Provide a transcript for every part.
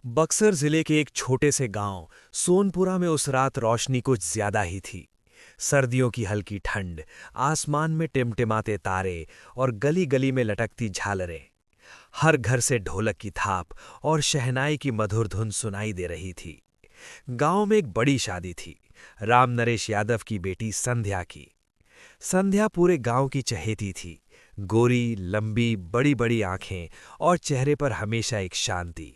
बक्सर जिले के एक छोटे से गांव सोनपुरा में उस रात रोशनी कुछ ज्यादा ही थी। सर्दियों की हल्की ठंड, आसमान में टिमटिमाते तारे और गली गली में लटकती झालरें। हर घर से ढोलक की थाप और शहनाई की मधुर धुन सुनाई दे रही थी। गांव में एक बड़ी शादी थी, राम नरेश यादव की बेटी संध्या की। संध्या पूरे गांव की चहेती थी। गोरी, लंबी, बड़ी बड़ी आंखें और चेहरे पर हमेशा एक शांति।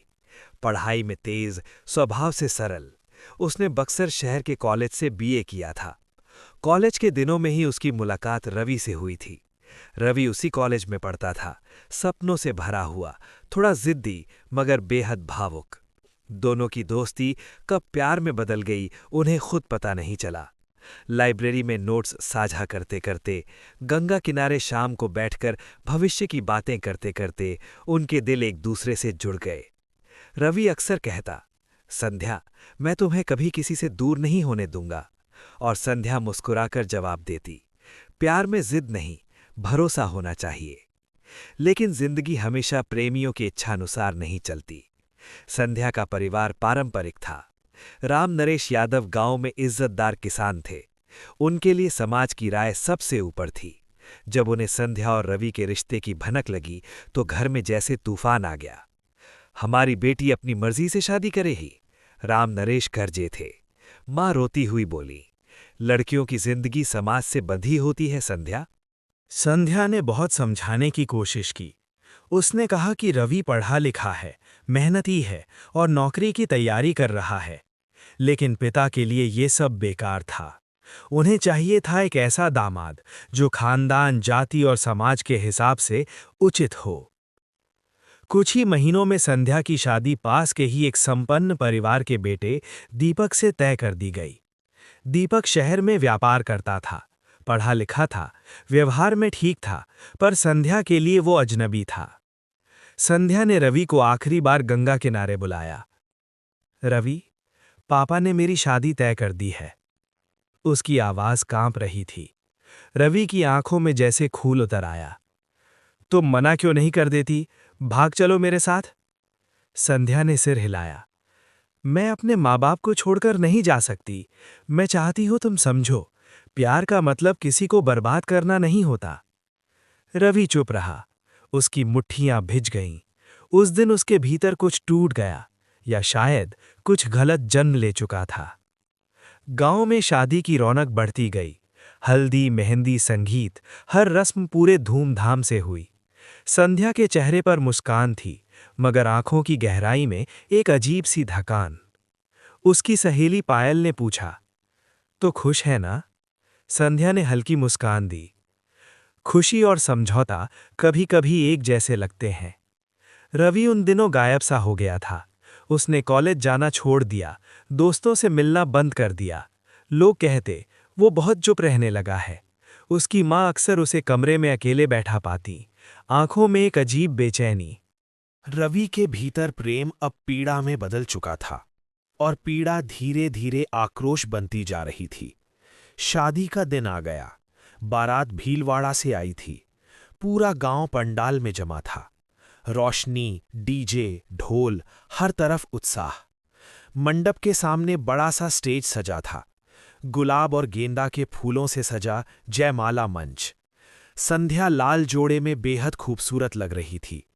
पढ़ाई में तेज, स्वभाव से सरल। उसने बक्सर शहर के कॉलेज से बीए किया था। कॉलेज के दिनों में ही उसकी मुलाकात रवि से हुई थी। रवि उसी कॉलेज में पढ़ता था, सपनों से भरा हुआ, थोड़ा जिद्दी मगर बेहद भावुक। दोनों की दोस्ती कब प्यार में बदल गई उन्हें खुद पता नहीं चला। लाइब्रेरी में नोट्स साझा करते करते, गंगा किनारे शाम को बैठकर भविष्य की बातें करते करते उनके दिल एक दूसरे से जुड़ गए। रवि अक्सर कहता, संध्या, मैं तुम्हें कभी किसी से दूर नहीं होने दूंगा। और संध्या मुस्कुराकर जवाब देती, प्यार में जिद नहीं, भरोसा होना चाहिए। लेकिन जिंदगी हमेशा प्रेमियों की इच्छानुसार नहीं चलती। संध्या का परिवार पारंपरिक था। राम नरेश यादव गांव में इज्जतदार किसान थे। उनके लिए समाज की राय सबसे ऊपर थी। जब उन्हें संध्या और रवि के रिश्ते की भनक लगी तो घर में जैसे तूफान आ गया। हमारी बेटी अपनी मर्जी से शादी करे ही, राम नरेश गरजे थे। मां रोती हुई बोली, लड़कियों की जिंदगी समाज से बंधी होती है संध्या। संध्या ने बहुत समझाने की कोशिश की। उसने कहा कि रवि पढ़ा लिखा है, मेहनती है और नौकरी की तैयारी कर रहा है। लेकिन पिता के लिए ये सब बेकार था। उन्हें चाहिए था एक ऐसा दामाद जो खानदान, जाति और समाज के हिसाब से उचित हो। कुछ ही महीनों में संध्या की शादी पास के ही एक संपन्न परिवार के बेटे दीपक से तय कर दी गई। दीपक शहर में व्यापार करता था, पढ़ा लिखा था, व्यवहार में ठीक था, पर संध्या के लिए वो अजनबी था। संध्या ने रवि को आखिरी बार गंगा किनारे बुलाया। रवि, पापा ने मेरी शादी तय कर दी है। उसकी आवाज कांप रही थी। रवि की आंखों में जैसे खूल उतर आया। तुम मना क्यों नहीं कर देती? भाग चलो मेरे साथ। संध्या ने सिर हिलाया। मैं अपने माँ बाप को छोड़कर नहीं जा सकती। मैं चाहती हूँ तुम समझो, प्यार का मतलब किसी को बर्बाद करना नहीं होता। रवि चुप रहा। उसकी मुट्ठियां भिज गईं। उस दिन उसके भीतर कुछ टूट गया, या शायद कुछ गलत जन्म ले चुका था। गांव में शादी की रौनक बढ़ती गई। हल्दी, मेहंदी, संगीत, हर रस्म पूरे धूमधाम से हुई। संध्या के चेहरे पर मुस्कान थी, मगर आंखों की गहराई में एक अजीब सी धकान। उसकी सहेली पायल ने पूछा, तो खुश है ना? संध्या ने हल्की मुस्कान दी। खुशी और समझौता कभी कभी एक जैसे लगते हैं। रवि उन दिनों गायब सा हो गया था। उसने कॉलेज जाना छोड़ दिया, दोस्तों से मिलना बंद कर दिया। लोग कहते वो बहुत चुप रहने लगा है। उसकी माँ अक्सर उसे कमरे में अकेले बैठा पाती, आंखों में एक अजीब बेचैनी। रवि के भीतर प्रेम अब पीड़ा में बदल चुका था, और पीड़ा धीरे धीरे आक्रोश बनती जा रही थी। शादी का दिन आ गया। बारात भीलवाड़ा से आई थी। पूरा गांव पंडाल में जमा था। रोशनी, डीजे, ढोल, हर तरफ उत्साह। मंडप के सामने बड़ा सा स्टेज सजा था। गुलाब और गेंदा के फूलों से सजा जयमाला मंच। संध्या लाल जोड़े में बेहद खूबसूरत लग रही थी।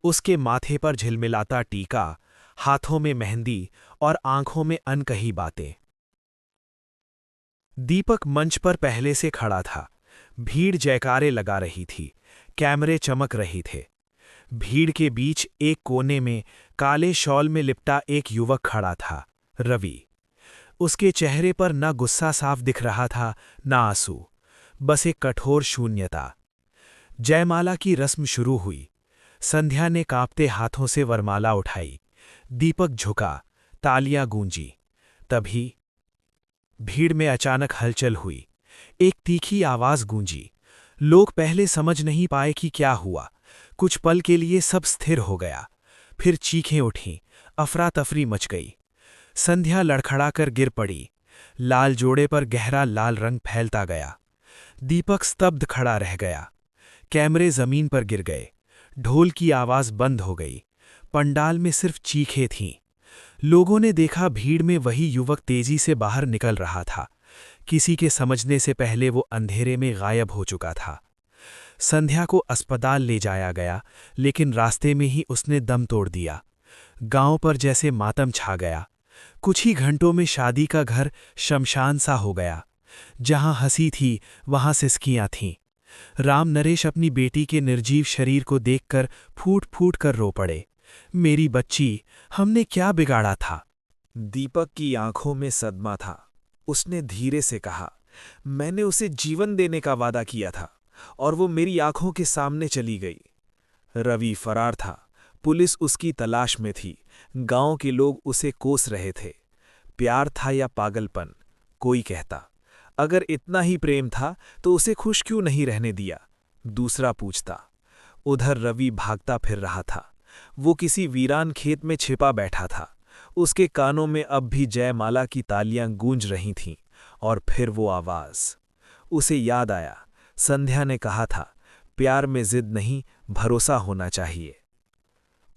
उसके माथे पर झिलमिलाता टीका, हाथों में मेहंदी और आंखों में अनकही बातें। दीपक मंच पर पहले से खड़ा था। भीड़ जयकारे लगा रही थी, कैमरे चमक रहे थे। भीड़ के बीच एक कोने में काले शॉल में लिपटा एक युवक खड़ा था, रवि। उसके चेहरे पर न गुस्सा साफ दिख रहा था, न आंसू, बस एक कठोर शून्यता। जयमाला की रस्म शुरू हुई। संध्या ने कांपते हाथों से वरमाला उठाई। दीपक झुका, तालियां गूंजी। तभी भीड़ में अचानक हलचल हुई। एक तीखी आवाज गूंजी। लोग पहले समझ नहीं पाए कि क्या हुआ। कुछ पल के लिए सब स्थिर हो गया। फिर चीखें उठीं, अफरा तफरी मच गई। संध्या लड़खड़ाकर गिर पड़ी। लाल जोड़े पर गहरा लाल रंग फैलता गया। दीपक स्तब्ध खड़ा रह गया। कैमरे जमीन पर गिर गए। ढोल की आवाज बंद हो गई। पंडाल में सिर्फ चीखें थीं। लोगों ने देखा भीड़ में वही युवक तेजी से बाहर निकल रहा था। किसी के समझने से पहले वो अंधेरे में गायब हो चुका था। संध्या को अस्पताल ले जाया गया, लेकिन रास्ते में ही उसने दम तोड़ दिया। गांव पर जैसे मातम छा गया। कुछ ही घंटों में शादी का घर शमशान सा हो गया। जहां हंसी थी वहां सिसकियां थीं। राम नरेश अपनी बेटी के निर्जीव शरीर को देखकर फूट फूट कर रो पड़े। मेरी बच्ची, हमने क्या बिगाड़ा था? दीपक की आंखों में सदमा था। उसने धीरे से कहा, मैंने उसे जीवन देने का वादा किया था और वो मेरी आंखों के सामने चली गई। रवि फरार था। पुलिस उसकी तलाश में थी। गांव के लोग उसे कोस रहे थे। प्यार था या पागलपन, कोई कहता। अगर इतना ही प्रेम था तो उसे खुश क्यों नहीं रहने दिया? दूसरा पूछता। उधर रवि भागता फिर रहा था। वो किसी वीरान खेत में छिपा बैठा था। उसके कानों में अब भी जयमाला की तालियां गूंज रही थीं। और फिर वो आवाज। उसे याद आया, संध्या ने कहा था, प्यार में जिद नहीं, भरोसा होना चाहिए।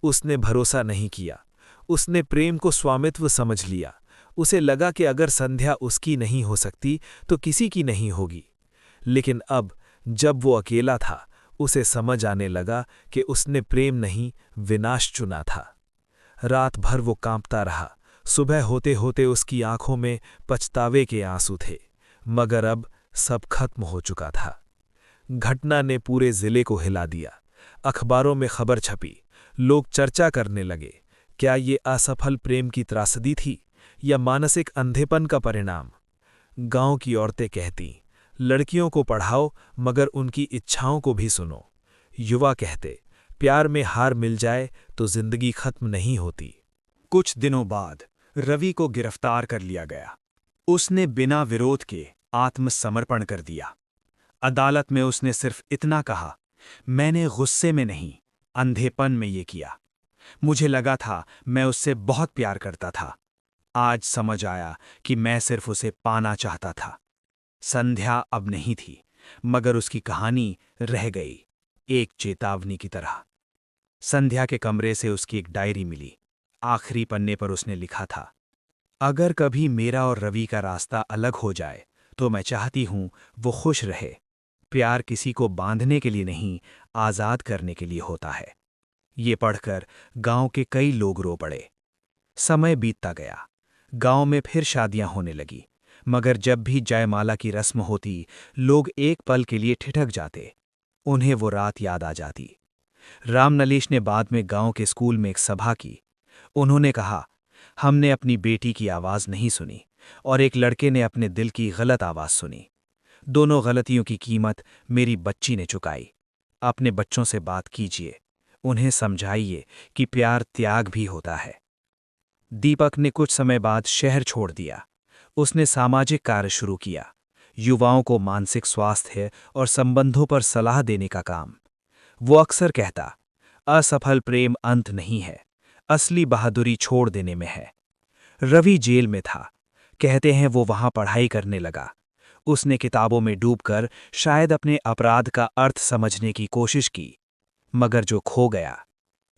उसने भरोसा नहीं किया। उसने प्रेम को स्वामित्व समझ लिया। उसे लगा कि अगर संध्या उसकी नहीं हो सकती तो किसी की नहीं होगी। लेकिन अब जब वो अकेला था, उसे समझ आने लगा कि उसने प्रेम नहीं, विनाश चुना था। रात भर वो कांपता रहा। सुबह होते होते उसकी आंखों में पछतावे के आंसू थे। मगर अब सब खत्म हो चुका था। घटना ने पूरे जिले को हिला दिया। अखबारों में खबर छपी। लोग चर्चा करने लगे। क्या ये असफल प्रेम की त्रासदी थी या मानसिक अंधेपन का परिणाम? गांव की औरतें कहती, लड़कियों को पढ़ाओ मगर उनकी इच्छाओं को भी सुनो। युवा कहते, प्यार में हार मिल जाए तो जिंदगी खत्म नहीं होती। कुछ दिनों बाद रवि को गिरफ्तार कर लिया गया। उसने बिना विरोध के आत्मसमर्पण कर दिया। अदालत में उसने सिर्फ इतना कहा, मैंने गुस्से में नहीं, अंधेपन में ये किया। मुझे लगा था मैं उससे बहुत प्यार करता था। आज समझ आया कि मैं सिर्फ उसे पाना चाहता था। संध्या अब नहीं थी, मगर उसकी कहानी रह गई, एक चेतावनी की तरह। संध्या के कमरे से उसकी एक डायरी मिली। आखिरी पन्ने पर उसने लिखा था, अगर कभी मेरा और रवि का रास्ता अलग हो जाए तो मैं चाहती हूं वो खुश रहे। प्यार किसी को बांधने के लिए नहीं, आज़ाद करने के लिए होता है। ये पढ़कर गांव के कई लोग रो पड़े। समय बीतता गया। गांव में फिर शादियां होने लगी, मगर जब भी जयमाला की रस्म होती, लोग एक पल के लिए ठिठक जाते। उन्हें वो रात याद आ जाती। राम नरेश ने बाद में गांव के स्कूल में एक सभा की। उन्होंने कहा, हमने अपनी बेटी की आवाज़ नहीं सुनी और एक लड़के ने अपने दिल की गलत आवाज़ सुनी। दोनों गलतियों की कीमत मेरी बच्ची ने चुकाई। अपने बच्चों से बात कीजिए, उन्हें समझाइए कि प्यार त्याग भी होता है। दीपक ने कुछ समय बाद शहर छोड़ दिया। उसने सामाजिक कार्य शुरू किया, युवाओं को मानसिक स्वास्थ्य और संबंधों पर सलाह देने का काम। वो अक्सर कहता, असफल प्रेम अंत नहीं है, असली बहादुरी छोड़ देने में है। रवि जेल में था। कहते हैं वो वहां पढ़ाई करने लगा। उसने किताबों में डूबकर शायद अपने अपराध का अर्थ समझने की कोशिश की, मगर जो खो गया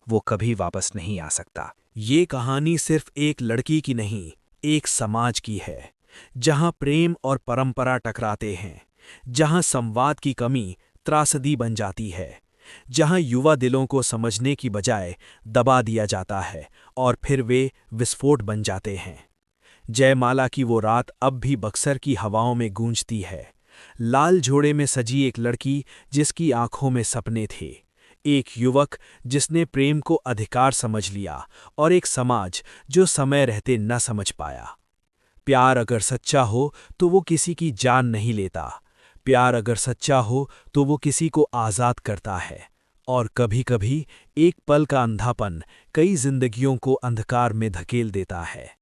वो कभी वापस नहीं आ सकता। ये कहानी सिर्फ एक लड़की की नहीं, एक समाज की है, जहां प्रेम और परंपरा टकराते हैं, जहां संवाद की कमी त्रासदी बन जाती है, जहां युवा दिलों को समझने की बजाय दबा दिया जाता है और फिर वे विस्फोट बन जाते हैं। जयमाला की वो रात अब भी बक्सर की हवाओं में गूंजती है। लाल जोड़े में सजी एक लड़की जिसकी आंखों में सपने थे, एक युवक जिसने प्रेम को अधिकार समझ लिया और एक समाज जो समय रहते न समझ पाया। प्यार अगर सच्चा हो तो वो किसी की जान नहीं लेता। प्यार अगर सच्चा हो तो वो किसी को आज़ाद करता है। और कभी-कभी एक पल का अंधापन कई जिंदगियों को अंधकार में धकेल देता है।